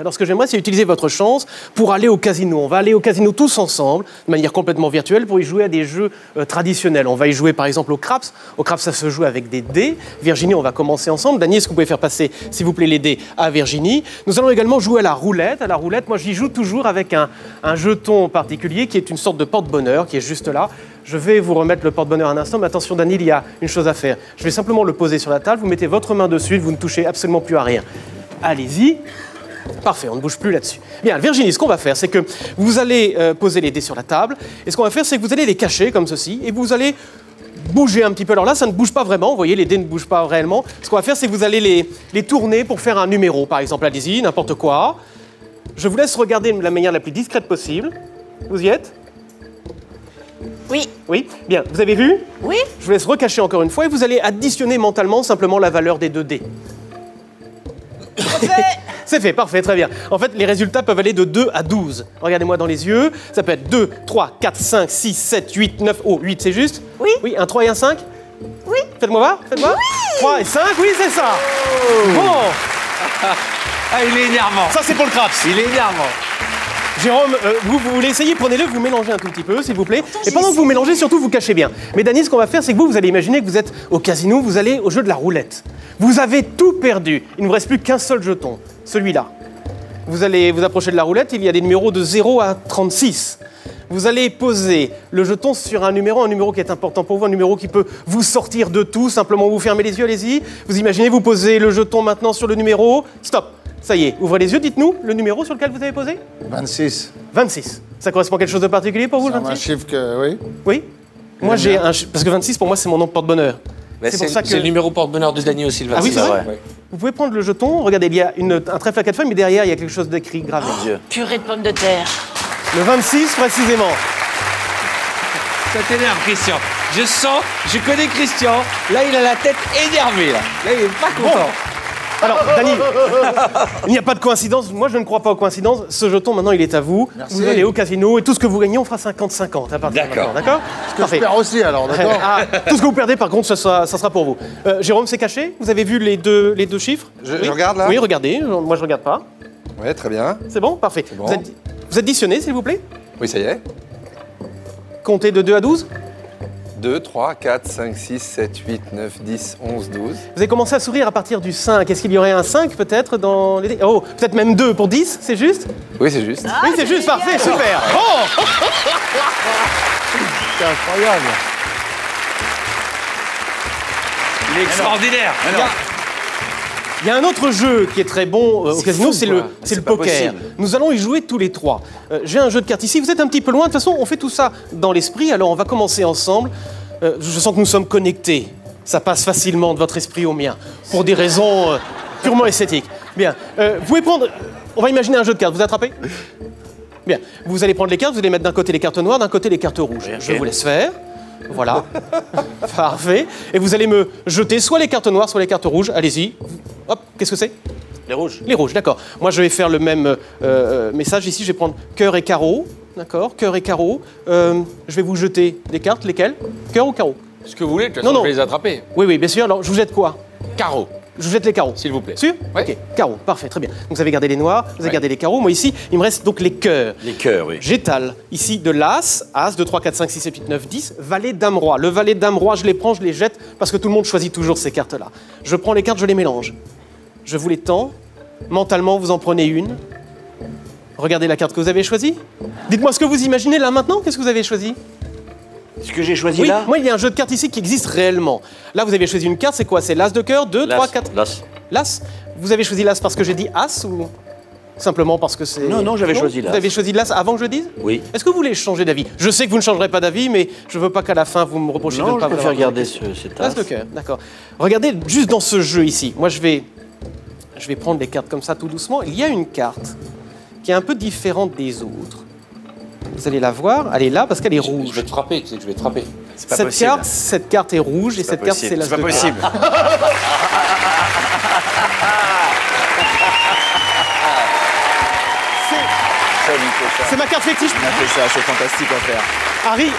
Alors ce que j'aimerais, c'est utiliser votre chance pour aller au casino. On va aller au casino tous ensemble, de manière complètement virtuelle, pour y jouer à des jeux traditionnels. On va y jouer par exemple au craps. Au craps, ça se joue avec des dés. Virginie, on va commencer ensemble. Dany, est-ce que vous pouvez faire passer, s'il vous plaît, les dés à Virginie? Nous allons également jouer à la roulette. À la roulette, moi j'y joue toujours avec un jeton particulier qui est une sorte de porte-bonheur, qui est juste là. Je vais vous remettre le porte-bonheur un instant, mais attention Dany, il y a une chose à faire. Je vais simplement le poser sur la table, vous mettez votre main dessus, vous ne touchez absolument plus à rien. Allez-y. Parfait, on ne bouge plus là-dessus. Bien, Virginie, ce qu'on va faire, c'est que vous allez poser les dés sur la table, et ce qu'on va faire, c'est que vous allez les cacher comme ceci, et vous allez bouger un petit peu. Alors là, ça ne bouge pas vraiment, vous voyez, les dés ne bougent pas réellement. Ce qu'on va faire, c'est que vous allez les tourner pour faire un numéro, par exemple. Allez-y, n'importe quoi. Je vous laisse regarder de la manière la plus discrète possible. Vous y êtes ? Oui. Oui, bien. Vous avez vu? Oui. Je vous laisse recacher encore une fois, et vous allez additionner mentalement simplement la valeur des 2 dés. C'est fait, parfait, très bien. En fait, les résultats peuvent aller de 2 à 12. Regardez-moi dans les yeux. Ça peut être 2, 3, 4, 5, 6, 7, 8, 9... Oh, 8, c'est juste? Oui. Oui, un 3 et un 5? Oui. Faites-moi voir, faites-moi. Oui. 3 et 5, oui, c'est ça. Oh. Bon. Ah, il est énervant. Ça, c'est pour le craps. Il est énervant. Jérôme, vous voulez essayer? Prenez-le, vous mélangez un tout petit peu, s'il vous plaît. Et pendant que vous mélangez, surtout, vous cachez bien. Mais Dany, ce qu'on va faire, c'est que vous allez imaginer que vous êtes au casino, vous allez au jeu de la roulette. Vous avez tout perdu. Il ne vous reste plus qu'un seul jeton, celui-là. Vous allez vous approcher de la roulette, il y a des numéros de 0 à 36. Vous allez poser le jeton sur un numéro qui est important pour vous, un numéro qui peut vous sortir de tout. Simplement, vous fermez les yeux, allez-y. Vous imaginez, vous posez le jeton maintenant sur le numéro. Stop. Ça y est, ouvrez les yeux, dites-nous le numéro sur lequel vous avez posé. 26. 26. Ça correspond à quelque chose de particulier pour vous, le C'est un 26? chiffre que, oui. Oui. Moi, j'ai un... Parce que 26, pour moi, c'est mon nom de porte-bonheur. Bah, c'est pour ça que... C'est le numéro porte-bonheur de Dany aussi, le 26. Ah oui, c'est vrai? Ouais. Vous pouvez prendre le jeton. Regardez, il y a un trèfle à 4 feuilles, mais derrière, il y a quelque chose d'écrit gravé. Purée de pommes de terre. Le 26, précisément. Ça t'énerve, Christian. Je connais Christian. Là, il a la tête énervée. Là, il est pas content. Alors, Dany, il n'y a pas de coïncidence. Moi, je ne crois pas aux coïncidences. Ce jeton, maintenant, il est à vous. Merci. Vous allez au casino et tout ce que vous gagnez, on fera 50-50 à partir de maintenant. D'accord. Ce que je perds aussi, alors, d'accord. Ah, tout ce que vous perdez, par contre, ça sera pour vous. Jérôme, c'est caché? Vous avez vu les deux chiffres? Je regarde, là? Oui, regardez. Moi, je ne regarde pas. Ouais, très bien. C'est bon? Parfait. bon. Vous additionnez, s'il vous plaît? Oui, ça y est. Comptez de 2 à 12. 2, 3, 4, 5, 6, 7, 8, 9, 10, 11, 12. Vous avez commencé à sourire à partir du 5. Est-ce qu'il y aurait un 5 peut-être dans les... Oh, peut-être même 2 pour 10, c'est juste? Oui, c'est juste. Oui, c'est juste, parfait, super. Bon. C'est incroyable. Il est extraordinaire. Il y a un autre jeu qui est très bon au casino, c'est le poker. Nous allons y jouer tous les 3. J'ai un jeu de cartes ici, vous êtes un petit peu loin. De toute façon, on fait tout ça dans l'esprit, alors on va commencer ensemble. Je sens que nous sommes connectés. Ça passe facilement de votre esprit au mien, pour des raisons purement esthétiques. Bien, vous pouvez prendre... On va imaginer un jeu de cartes, vous attrapez? Bien, vous allez prendre les cartes, vous allez mettre d'un côté les cartes noires, d'un côté les cartes rouges. Okay. Je vous laisse faire. Voilà. Parfait. Et vous allez me jeter soit les cartes noires, soit les cartes rouges. Allez-y. Hop, qu'est-ce que c'est? Les rouges. Les rouges, d'accord. Moi, je vais faire le même message ici. Je vais prendre cœur et carreau. D'accord, cœur et carreau. Je vais vous jeter des cartes. Lesquelles? Cœur ou carreau? Ce que vous voulez, de toute façon, je vais les attraper. Oui, oui, bien sûr. Alors, je vous jette quoi? Carreau. Je vous jette les carreaux. S'il vous plaît. Sûr? Ouais. Ok, carreaux, parfait, très bien. Donc vous avez gardé les noirs, vous avez gardé les carreaux. Moi ici, il me reste donc les cœurs. Les cœurs, oui. J'étale ici de l'as, as, 2, 3, 4, 5, 6, 7, 8, 9, 10, valet, dame, roi. Le valet, dame, roi, je les prends, je les jette, parce que tout le monde choisit toujours ces cartes-là. Je prends les cartes, je les mélange. Je vous les tends. Mentalement, vous en prenez une. Regardez la carte que vous avez choisie. Dites-moi ce que vous imaginez là maintenant. Qu'est-ce que vous avez choisi? Ce que j'ai choisi Oui, là? moi il y a un jeu de cartes ici qui existe réellement. Là, vous avez choisi une carte, c'est quoi? C'est l'as de cœur, 2, 3, 4. L'as. L'as? Vous avez choisi l'as parce que j'ai dit as ou simplement parce que c'est... Non, j'avais choisi l'as. Vous avez choisi l'as avant que je dise? Oui. Est-ce que vous voulez changer d'avis? Je sais que vous ne changerez pas d'avis, mais je veux pas qu'à la fin vous me reprochiez de ne Non, pas je vous préfère avoir garder compris. cet L'as as. de cœur, d'accord. Regardez, juste dans ce jeu ici, moi je vais prendre les cartes comme ça tout doucement. Il y a une carte qui est un peu différente des autres. Vous allez la voir, elle est là parce qu'elle est rouge. Je vais te frapper, tu sais que je vais te frapper. C'est pas possible. Cette carte est rouge et cette carte c'est l'as de C'est pas cœur. possible. C'est ma carte fétiche. On a fait ça, c'est fantastique à faire. Harry,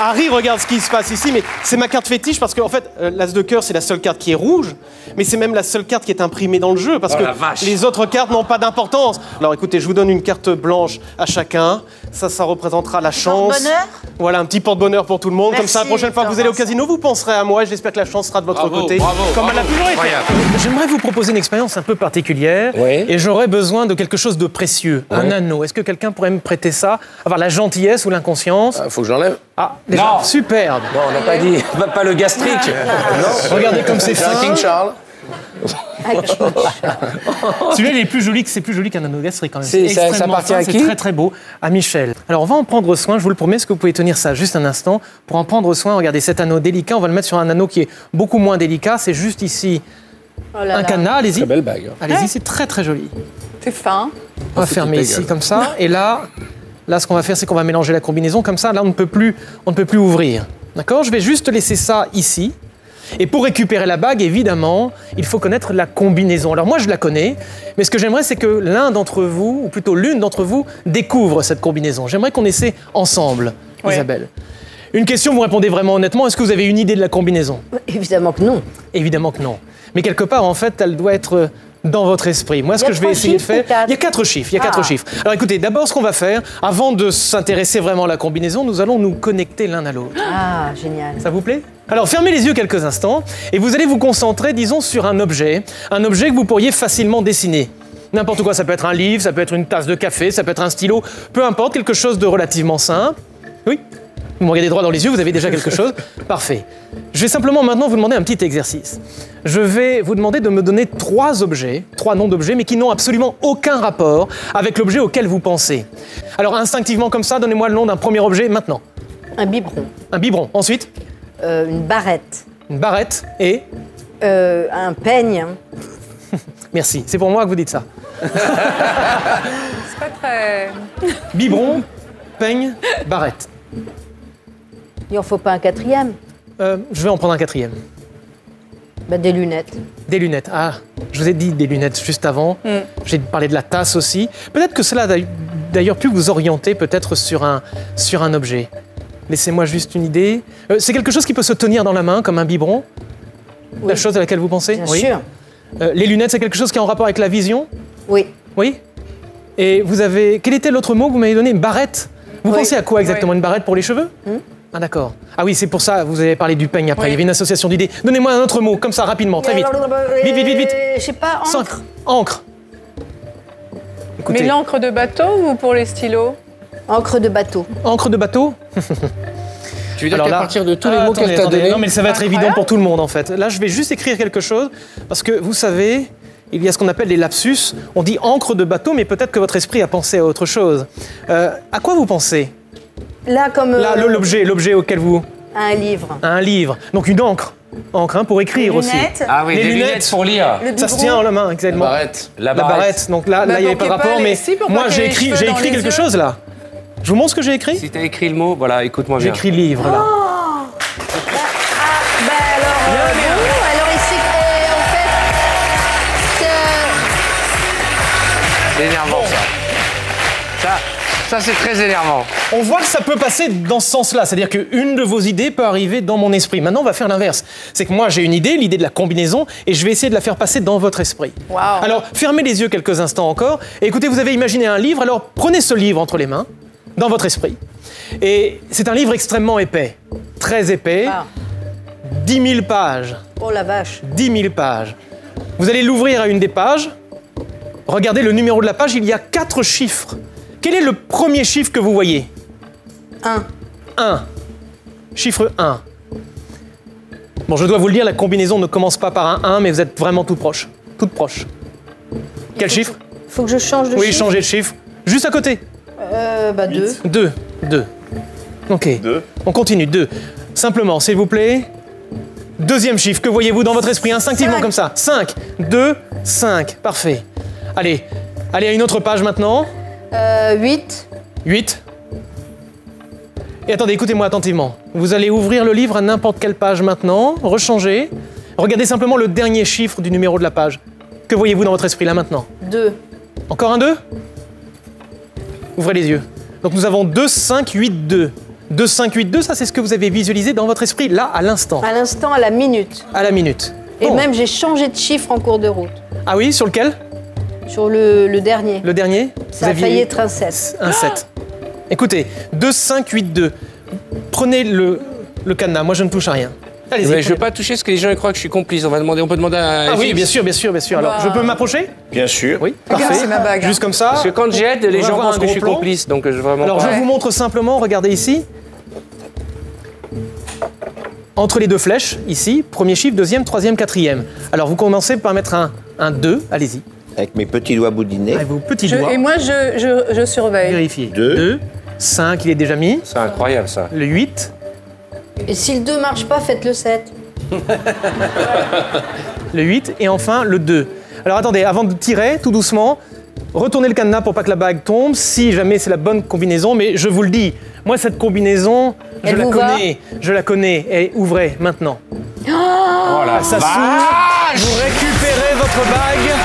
Harry regarde ce qui se passe ici, mais c'est ma carte fétiche parce qu'en fait, l'as de cœur, c'est la seule carte qui est rouge, mais c'est même la seule carte qui est imprimée dans le jeu parce que la vache. les autres cartes n'ont pas d'importance. Alors écoutez, je vous donne une carte blanche à chacun. Ça représentera la chance. Porte-bonheur. Voilà, un petit porte-bonheur pour tout le monde. Comme ça, la Merci, prochaine fois que vous allez au Vincent. casino, vous penserez à moi et j'espère que la chance sera de votre Bravo, côté. bravo, comme elle a bravo. toujours été. Incroyable. J'aimerais vous proposer une expérience un peu particulière Oui. et j'aurais besoin de quelque chose de précieux, un anneau. Est-ce que quelqu'un pourrait me prêter ça? Avoir la gentillesse ou l'inconscience? Faut que je l'enlève. Ah, déjà, Non. superbe. Non, on n'a pas dit. Pas le gastrique. Regardez comme c'est C'est un fin. King Charles. Celui-là, il est plus joli c'est plus joli qu'un anneau gastrique quand même. C'est- ça extrêmement appartient fin, à c'est qui très très beau. À Michel. Alors on va en prendre soin, je vous le promets. Est-ce que vous pouvez tenir ça juste un instant? Pour en prendre soin, regardez cet anneau délicat. On va le mettre sur un anneau qui est beaucoup moins délicat. C'est juste ici Oh là un là. cadenas. Allez-y. Très belle bague. Allez-y, c'est très très joli. C'est fin. On va fermer tout ici égal. comme ça. Et là, ce qu'on va faire, c'est qu'on va mélanger la combinaison comme ça. Là, on ne peut plus ouvrir. D'accord? Je vais juste laisser ça ici. Et pour récupérer la bague, évidemment, il faut connaître la combinaison. Alors moi, je la connais, mais ce que j'aimerais, c'est que l'un d'entre vous, ou plutôt l'une d'entre vous, découvre cette combinaison. J'aimerais qu'on essaie ensemble, Oui. Isabelle. Une question, vous répondez vraiment honnêtement. Est-ce que vous avez une idée de la combinaison? Évidemment que non. Évidemment que non. Mais quelque part, en fait, elle doit être dans votre esprit. Moi, ce Il y a que je vais 3 essayer de chiffres faire... ou 4? Il y a 4 chiffres. Il y a 4 Ah. chiffres. Alors écoutez, d'abord, ce qu'on va faire, avant de s'intéresser vraiment à la combinaison, nous allons nous connecter l'un à l'autre. Ah, génial. Ça vous plaît? Alors fermez les yeux quelques instants et vous allez vous concentrer, disons, sur un objet que vous pourriez facilement dessiner. N'importe quoi, ça peut être un livre, ça peut être une tasse de café, ça peut être un stylo, peu importe, quelque chose de relativement simple. Oui? Vous me regardez droit dans les yeux, vous avez déjà quelque chose? Parfait. Je vais simplement maintenant vous demander un petit exercice. Je vais vous demander de me donner 3 noms d'objets, mais qui n'ont absolument aucun rapport avec l'objet auquel vous pensez. Alors instinctivement comme ça, donnez-moi le nom d'un premier objet maintenant. Un biberon. Un biberon. Ensuite, Une barrette. une barrette et... Un peigne. Merci, c'est pour moi que vous dites ça. C'est pas très. Biberon, peigne, barrette. Il en faut pas un 4e. Je vais en prendre un 4e. Bah, des lunettes. Des lunettes. Ah, je vous ai dit des lunettes juste avant. J'ai parlé de la tasse aussi. Peut-être que cela a d'ailleurs pu vous orienter peut-être sur un objet. Laissez-moi juste une idée. C'est quelque chose qui peut se tenir dans la main, comme un biberon? La chose à laquelle vous pensez? Bien Oui. sûr. Les lunettes, c'est quelque chose qui est en rapport avec la vision? Oui. Oui. Et vous avez... Quel était l'autre mot que vous m'avez donné? Une barrette? Vous Oui. pensez à quoi exactement? Oui. Une barrette pour les cheveux? Ah d'accord. Ah oui, c'est pour ça, vous avez parlé du peigne après. Oui. Il y avait une association d'idées. Donnez-moi un autre mot, comme ça, rapidement, très vite. Vite, vite, vite, vite. Je sais pas, Sans- encre. Encre. Écoutez, Mais l'encre de bateau ou pour les stylos? Encre de bateau. encre de bateau? Tu veux dire Alors qu'à là- partir de tous les Ah, mots attendez, qu'elle t'a attendez. donnés, Non, mais ça va être Incroyable. évident pour tout le monde en fait. Là, je vais juste écrire quelque chose parce que vous savez, il y a ce qu'on appelle les lapsus. On dit encre de bateau, mais peut-être que votre esprit a pensé à autre chose. À quoi vous pensez? Là, comme Là, l'objet auquel vous... un livre. Un livre. Donc une encre. Encre, hein, pour écrire aussi. Lunettes. Ah oui, Les des lunettes. lunettes pour lire. Le Ça se biberon. tient en la main, exactement. Barrette. La La barrette. Donc là, Bah, il n'y avait pour pas de qu'il y ait rapport, pas mais les- si, pour moi pas qu'il y j'ai ait les écrit, cheveux j'ai dans écrit les quelque yeux. chose là. Je vous montre ce que j'ai écrit? Si t'as écrit le mot, voilà, écoute-moi J'ai bien. écrit livre là. Ah, bah alors, bon, alors ici, en fait, C'est énervant, ça, c'est très énervant. On voit que ça peut passer dans ce sens-là, c'est-à-dire qu'une de vos idées peut arriver dans mon esprit. Maintenant, on va faire l'inverse. C'est que moi, j'ai une idée, l'idée de la combinaison, et je vais essayer de la faire passer dans votre esprit. Wow. Alors, fermez les yeux quelques instants encore, et écoutez, vous avez imaginé un livre, alors prenez ce livre entre les mains, dans votre esprit. Et c'est un livre extrêmement épais, très épais, Ah. 10 000 pages. oh la vache. 10 000 pages. Vous allez l'ouvrir à une des pages. Regardez le numéro de la page, il y a 4 chiffres. Quel est le premier chiffre que vous voyez? 1. 1. Chiffre 1. Bon, je dois vous le dire, la combinaison ne commence pas par un 1, mais vous êtes vraiment tout proche. Toute proche. Quel chiffre? Faut que je change de Oui, chiffre. changez de chiffre. Juste à côté. Bah 2. 2. 2. Ok. 2. On continue. 2. Simplement, s'il vous plaît. Deuxième chiffre, que voyez-vous dans votre esprit instinctivement 5. comme ça? 5. 2, 5. Parfait. Allez. Allez à une autre page maintenant. 8. 8. Et attendez, écoutez-moi attentivement. Vous allez ouvrir le livre à n'importe quelle page maintenant, rechanger. Regardez simplement le dernier chiffre du numéro de la page. Que voyez-vous dans votre esprit là maintenant? 2. Encore un 2? Ouvrez les yeux. Donc nous avons 2, 5, 8, 2. 2, 5, 8, 2, ça c'est ce que vous avez visualisé dans votre esprit, là, à l'instant, À l'instant, à la minute. à la minute. Et Bon. même, j'ai changé de chiffre en cours de route. Ah oui, sur lequel? Sur le dernier. Le dernier? Ça a failli être un 7. Un 7. Écoutez, 2, 5, 8, 2. Prenez le cadenas, moi je ne touche à rien. Allez-y. Ouais, je veux prenez. pas toucher parce que les gens ils croient que je suis complice. On peut demander à Ah oui, Gilles. bien sûr, bien sûr, bien sûr. Alors, Bah. je peux m'approcher? Bien sûr. Oui, Regarde, parfait. c'est ma bague, hein. Juste comme ça. Parce que quand j'aide, les On va gens voir pensent un que je gros suis plan. complice, donc je vraiment. Alors, pas. je vous montre simplement, regardez ici. Entre les deux flèches, ici, premier chiffre, deuxième, troisième, quatrième. Alors, vous commencez par mettre un 2, allez-y. Avec mes petits doigts boudinés. Avec vos petits doigts, Et moi, je surveille. vérifiez. 2. 2, 5, il est déjà mis. C'est incroyable ça. Le 8, Et si le 2 marche pas, faites le 7. le 8 et enfin le 2. Alors attendez, avant de tirer, tout doucement, retournez le cadenas pour pas que la bague tombe, si jamais c'est la bonne combinaison, mais je vous le dis, moi cette combinaison, je Elle la vous va connais, je la connais, et ouvrez maintenant. Oh la Ça s'ouvre, vous récupérez votre bague